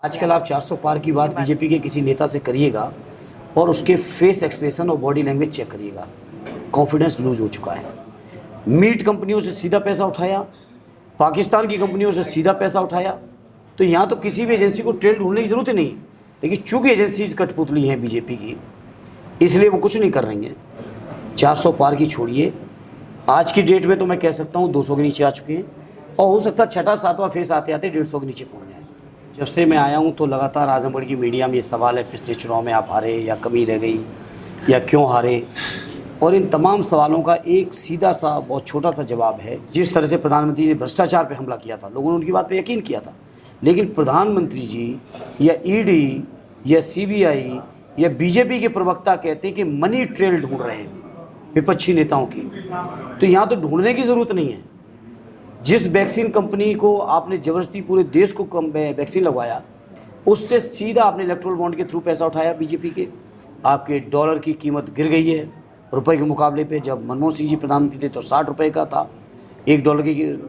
आजकल आप 400 पार की बात बीजेपी के किसी नेता से करिएगा और उसके फेस एक्सप्रेशन और बॉडी लैंग्वेज चेक करिएगा, कॉन्फिडेंस लूज हो चुका है। मीट कंपनियों से सीधा पैसा उठाया, पाकिस्तान की कंपनियों से सीधा पैसा उठाया, तो यहाँ तो किसी भी एजेंसी को ट्रेल ढूंढने की जरूरत ही नहीं। लेकिन चूंकि एजेंसीज कठपुतली हैं बीजेपी की, इसलिए वो कुछ नहीं कर रही हैं। 400 पार की छोड़िए, आज की डेट में तो मैं कह सकता हूँ 200 के नीचे आ चुके हैं और हो सकता है छठा सातवां फेस आते आते 150 के नीचे पहुँच जाए। जब से मैं आया हूँ तो लगातार आजमगढ़ की मीडिया में ये सवाल है, पिछले चुनाव में आप हारे या कमी रह गई या क्यों हारे, और इन तमाम सवालों का एक सीधा सा बहुत छोटा सा जवाब है। जिस तरह से प्रधानमंत्री ने भ्रष्टाचार पे हमला किया था, लोगों ने उनकी बात पे यकीन किया था, लेकिन प्रधानमंत्री जी या ईडी या सीबीआई या बीजेपी के प्रवक्ता कहते हैं कि मनी ट्रेल ढूंढ रहे हैं विपक्षी नेताओं की। तो यहाँ तो ढूंढने की ज़रूरत नहीं है। जिस वैक्सीन कंपनी को आपने ज़बरदस्ती पूरे देश को कम वैक्सीन लगवाया, उससे सीधा आपने इलेक्ट्रोल बॉन्ड के थ्रू पैसा उठाया बीजेपी के। आपके डॉलर की कीमत गिर गई है रुपए के मुकाबले पे। जब मनमोहन सिंह जी प्रधानमंत्री थे तो 60 रुपये का था $1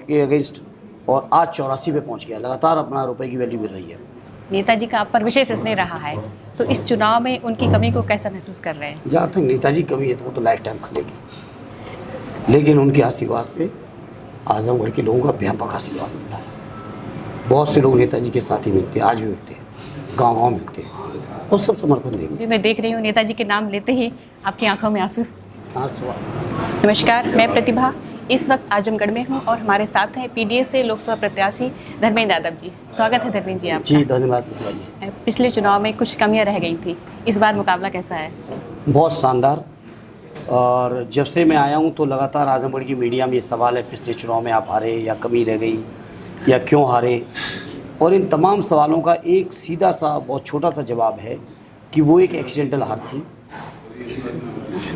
के अगेंस्ट, और आज 84 पे पहुंच गया। लगातार अपना रुपए की वैल्यू गिर रही है। नेताजी का आप पर विशेष स्नेह रहा है, तो इस चुनाव में उनकी कमी को कैसा महसूस कर रहे हैं? जहाँ तक नेताजी कमी है तो वो तो लाइफ टाइम खलेगी, लेकिन उनके आशीर्वाद से आजमगढ़ के लोगों का व्यापक आशीर्वाद मिल रहा है। बहुत से लोग नेताजी के साथ ही मिलते हैं, आज भी मिलते हैं, गांव-गांव मिलते हैं और सब समर्थन देंगे। मैं देख रही हूँ नेताजी के नाम लेते ही आपकी आंखों में आंसू। आशीर्वाद। नमस्कार, मैं प्रतिभा इस वक्त आजमगढ़ में हूँ और हमारे साथ हैं पीडीएस से लोकसभा प्रत्याशी धर्मेंद्र यादव जी। स्वागत है धर्मेंद्र जी आपका। जी धन्यवाद प्रतिभा जी। पिछले चुनाव में कुछ कमियाँ रह गई थी, इस बार मुकाबला कैसा है? बहुत शानदार। और जब से मैं आया हूँ तो लगातार आजमगढ़ की मीडिया में ये सवाल है, पिछले चुनाव में आप हारे या कमी रह गई या क्यों हारे, और इन तमाम सवालों का एक सीधा सा बहुत छोटा सा जवाब है कि वो एक एक्सीडेंटल हार थी।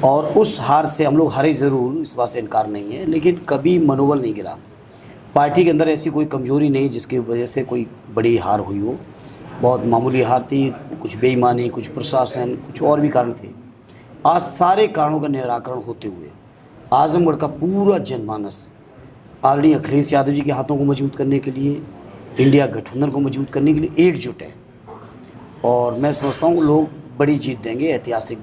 और उस हार से हम लोग हारे ज़रूर, इस बात से इनकार नहीं है, लेकिन कभी मनोबल नहीं गिरा। पार्टी के अंदर ऐसी कोई कमजोरी नहीं जिसकी वजह से कोई बड़ी हार हुई हो। बहुत मामूली हार थी, कुछ बेईमानी, कुछ प्रशासन, कुछ और भी कारण थे। आज सारे कारणों का निराकरण होते हुए आजमगढ़ का पूरा जनमानस आदरणीय अखिलेश यादव जी के हाथों को मजबूत करने के लिए, इंडिया गठबंधन को मजबूत करने के लिए एकजुट है। और मैं समझता हूँ लोग बड़ी जीत देंगे, ऐतिहासिक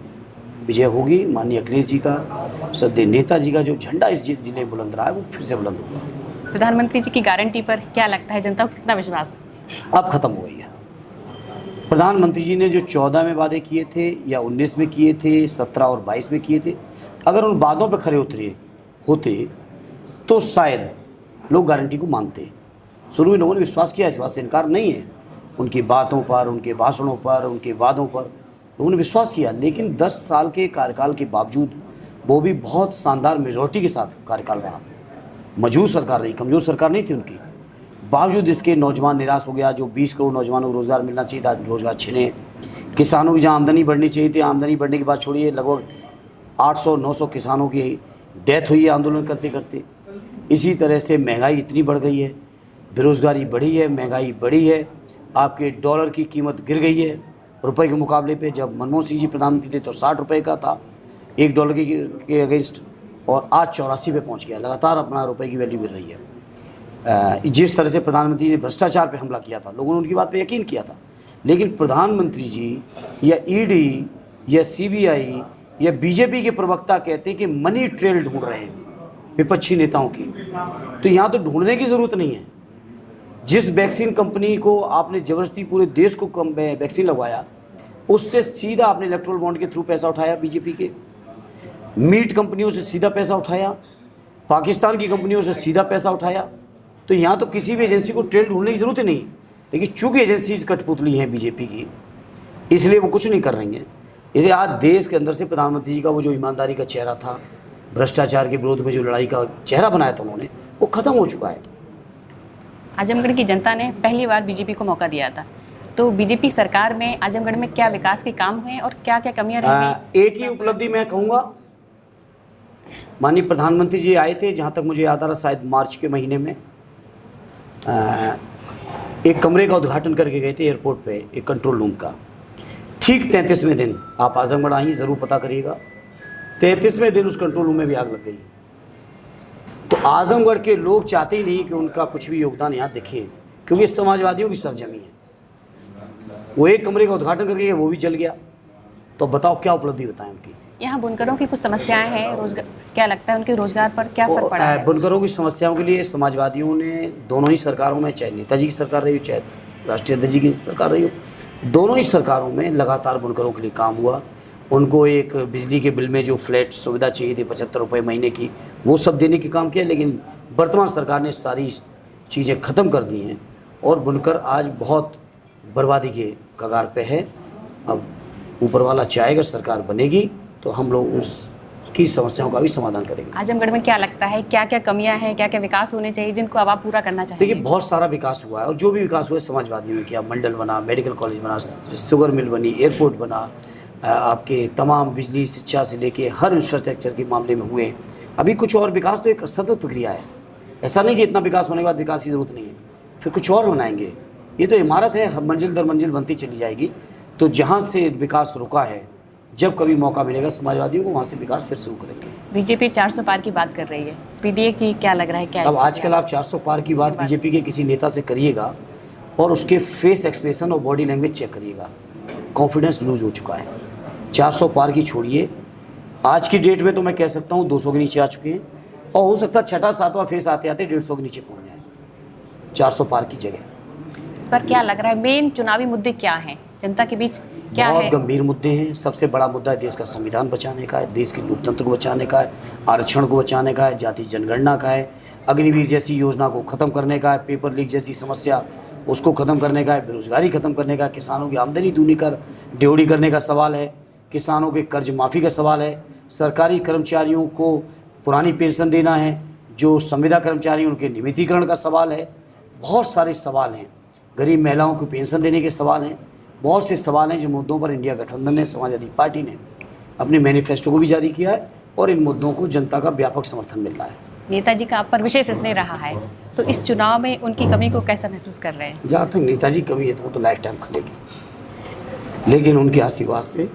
विजय होगी। माननीय अखिलेश जी का, सदैव नेताजी का जो झंडा इस जिले में बुलंद रहा है वो फिर से बुलंद होगा। प्रधानमंत्री जी की गारंटी पर क्या लगता है, जनता को कितना विश्वास है? अब खत्म हो गई है। प्रधानमंत्री जी ने जो 14 में वादे किए थे या 19 में किए थे, 17 और 22 में किए थे, अगर उन वादों पर खरे उतरे होते तो शायद लोग गारंटी को मानते। शुरू में लोगों ने विश्वास किया, इस बात से इनकार नहीं है। उनकी बातों पर, उनके भाषणों पर, उनके वादों पर लोगों ने विश्वास किया। लेकिन 10 साल के कार्यकाल के बावजूद, वो भी बहुत शानदार मेजॉरिटी के साथ कार्यकाल रहा, मजबूत सरकार रही, कमज़ोर सरकार नहीं थी उनकी। बावजूद इसके नौजवान निराश हो गया। जो 20 करोड़ नौजवानों को रोज़गार मिलना चाहिए था, रोज़गार छिने। किसानों की जहाँ आमदनी बढ़नी चाहिए थी, आमदनी बढ़ने की बात छोड़िए, लगभग 800-900 किसानों की डेथ हुई है आंदोलन करते करते। इसी तरह से महंगाई इतनी बढ़ गई है, बेरोज़गारी बढ़ी है, महंगाई बढ़ी है। आपके डॉलर की कीमत गिर गई है रुपए के मुकाबले पे। जब मनमोहन सिंह जी प्रधानमंत्री थे तो 60 रुपये का था $1 के अगेंस्ट, और आज 84 पे पहुंच गया। लगातार अपना रुपए की वैल्यू गिर रही है। जिस तरह से प्रधानमंत्री ने भ्रष्टाचार पे हमला किया था, लोगों ने उनकी बात पे यकीन किया था, लेकिन प्रधानमंत्री जी या ईडी या सीबीआई या बीजेपी के प्रवक्ता कहते हैं कि मनी ट्रेल ढूंढ रहे हैं विपक्षी नेताओं की। तो यहाँ तो ढूंढने की ज़रूरत नहीं है। जिस वैक्सीन कंपनी को आपने ज़बरदस्ती पूरे देश को कम वैक्सीन लगवाया, उससे सीधा आपने इलेक्ट्रोल बॉन्ड के थ्रू पैसा उठाया बीजेपी के। मीट कंपनियों से सीधा पैसा उठाया, पाकिस्तान की कंपनियों से सीधा पैसा उठाया। तो यहाँ तो किसी भी एजेंसी को ट्रेल ढूंढने की ज़रूरत ही नहीं। लेकिन चूंकि एजेंसीज कठपुतली हैं बीजेपी की, इसलिए वो कुछ नहीं कर रही हैं। इसलिए आज देश के अंदर से प्रधानमंत्री जी का वो जो ईमानदारी का चेहरा था, भ्रष्टाचार के विरोध में जो लड़ाई का चेहरा बनाया था उन्होंने, वो ख़त्म हो चुका है। आजमगढ़ की जनता ने पहली बार बीजेपी को मौका दिया था, तो बीजेपी सरकार में आजमगढ़ में क्या विकास के काम हुए और क्या क्या कमियां रह गई? एक ही उपलब्धि मैं कहूँगा, माननीय प्रधानमंत्री जी आए थे, जहाँ तक मुझे याद आ रहा शायद मार्च के महीने में, एक कमरे का उद्घाटन करके गए थे एयरपोर्ट पे, एक कंट्रोल रूम का। ठीक 33वें दिन आप आजमगढ़ आइए, ज़रूर पता करिएगा, 33वें दिन उस कंट्रोल रूम में भी आग लग गई। तो आजमगढ़ के लोग चाहते ही नहीं कि उनका कुछ भी योगदान यहाँ दिखे, क्योंकि समाजवादियों की सरजमी है। वो एक कमरे का उद्घाटन करके गए, वो भी जल गया। तो बताओ क्या उपलब्धि बताएं उनकी। यहाँ बुनकरों की कुछ समस्याएं हैं, रोजगार क्या लगता है उनके रोजगार पर क्या फर्क पड़ा है? बुनकरों की समस्याओं के लिए समाजवादियों ने दोनों ही सरकारों में, चाहे नेताजी की सरकार रही हो चाहे राष्ट्रीय अध्यक्ष जी की सरकार रही हो, दोनों ही सरकारों में लगातार बुनकरों के लिए काम हुआ। उनको एक बिजली के बिल में जो फ्लैट सुविधा चाहिए थी 75 रुपये महीने की, वो सब देने की काम किया। लेकिन वर्तमान सरकार ने सारी चीज़ें ख़त्म कर दी हैं और बुनकर आज बहुत बर्बादी के कगार पे है। अब ऊपर वाला चाहेगा, सरकार बनेगी तो हम लोग उसकी समस्याओं का भी समाधान करेंगे। आजमगढ़ में क्या लगता है, क्या क्या कमियां हैं, क्या क्या विकास होने चाहिए जिनको अब आप पूरा करना चाहेंगे? देखिए, बहुत सारा विकास हुआ है और जो भी विकास हुआ है समाजवादियों ने किया। मंडल बना, मेडिकल कॉलेज बना, शुगर मिल बनी, एयरपोर्ट बना, आपके तमाम बिजली, शिक्षा से लेके हर इंफ्रास्ट्रक्चर के मामले में हुए। अभी कुछ और विकास तो एक सतत प्रक्रिया है, ऐसा नहीं कि इतना विकास होने के बाद विकास की ज़रूरत नहीं है, फिर कुछ और बनाएंगे। ये तो इमारत है, मंजिल दर मंजिल बनती चली जाएगी। तो जहाँ से विकास रुका है, जब कभी मौका मिलेगा समाजवादियों को, वहाँ से विकास फिर शुरू करेंगे। बीजेपी 400 पार की बात कर रही है, पीडीए की क्या लग रहा है, क्या अब आजकल आप 400 पार की बात बीजेपी के किसी नेता से करिएगा और उसके फेस एक्सप्रेशन और बॉडी लैंग्वेज चेक करिएगा, कॉन्फिडेंस लूज हो चुका है। 400 पार की छोड़िए, आज की डेट में तो मैं कह सकता हूँ 200 के नीचे आ चुके हैं और हो सकता है छठा सातवां फेस आते आते 150 के नीचे पहुँच जाए 400 पार की जगह। इस पर क्या लग रहा है, मेन चुनावी मुद्दे क्या हैं जनता के बीच, क्या बहुत है? गंभीर मुद्दे हैं। सबसे बड़ा मुद्दा है देश का संविधान बचाने का है, देश के लोकतंत्र को बचाने का है, आरक्षण को बचाने का है, जाति जनगणना का है, अग्निवीर जैसी योजना को ख़त्म करने का है, पेपर लीक जैसी समस्या उसको ख़त्म करने का है, बेरोजगारी ख़त्म करने का है, किसानों की आमदनी दूनी कर ड्योढ़ी करने का सवाल है, किसानों के कर्ज माफ़ी का सवाल है, सरकारी कर्मचारियों को पुरानी पेंशन देना है, जो संविदा कर्मचारी उनके नियमितीकरण का सवाल है। बहुत सारे सवाल हैं, गरीब महिलाओं को पेंशन देने के सवाल हैं, बहुत से सवाल हैं। जो मुद्दों पर इंडिया गठबंधन ने, समाजवादी पार्टी ने अपने मैनिफेस्टो को भी जारी किया है और इन मुद्दों को जनता का व्यापक समर्थन मिल रहा है। नेताजी का आप पर विशेष स्नेह रहा है, तो इस चुनाव में उनकी कमी को कैसा महसूस कर रहे हैं? जहाँ तक नेताजी की कमी है तो वो तो लाइफ टाइम खलेगी, लेकिन उनके आशीर्वाद से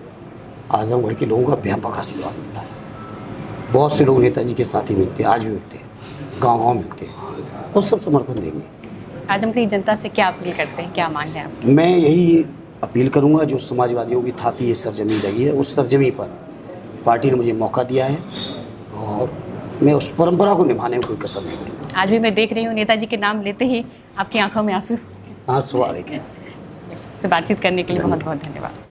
आजमगढ़ के लोगों का व्यापक आशीर्वाद मिल रहा है। बहुत से लोग नेताजी के साथ ही मिलते हैं, आज भी मिलते हैं, गाँव मिलते हैं और सब समर्थन देंगे। आजमगढ़ की जनता से क्या अपील करते हैं, क्या मांग है आप? मैं यही अपील करूंगा, जो समाजवादियों की थाती ये सरजमी रही है, उस सरजमी पर पार्टी ने मुझे मौका दिया है और मैं उस परंपरा को निभाने में कोई कसर नहीं करूँगा। आज भी मैं देख रही हूँ नेताजी के नाम लेते ही आपकी आंखों में आंसू आंसू आ रहे हैं। से बातचीत करने के लिए बहुत बहुत धन्यवाद।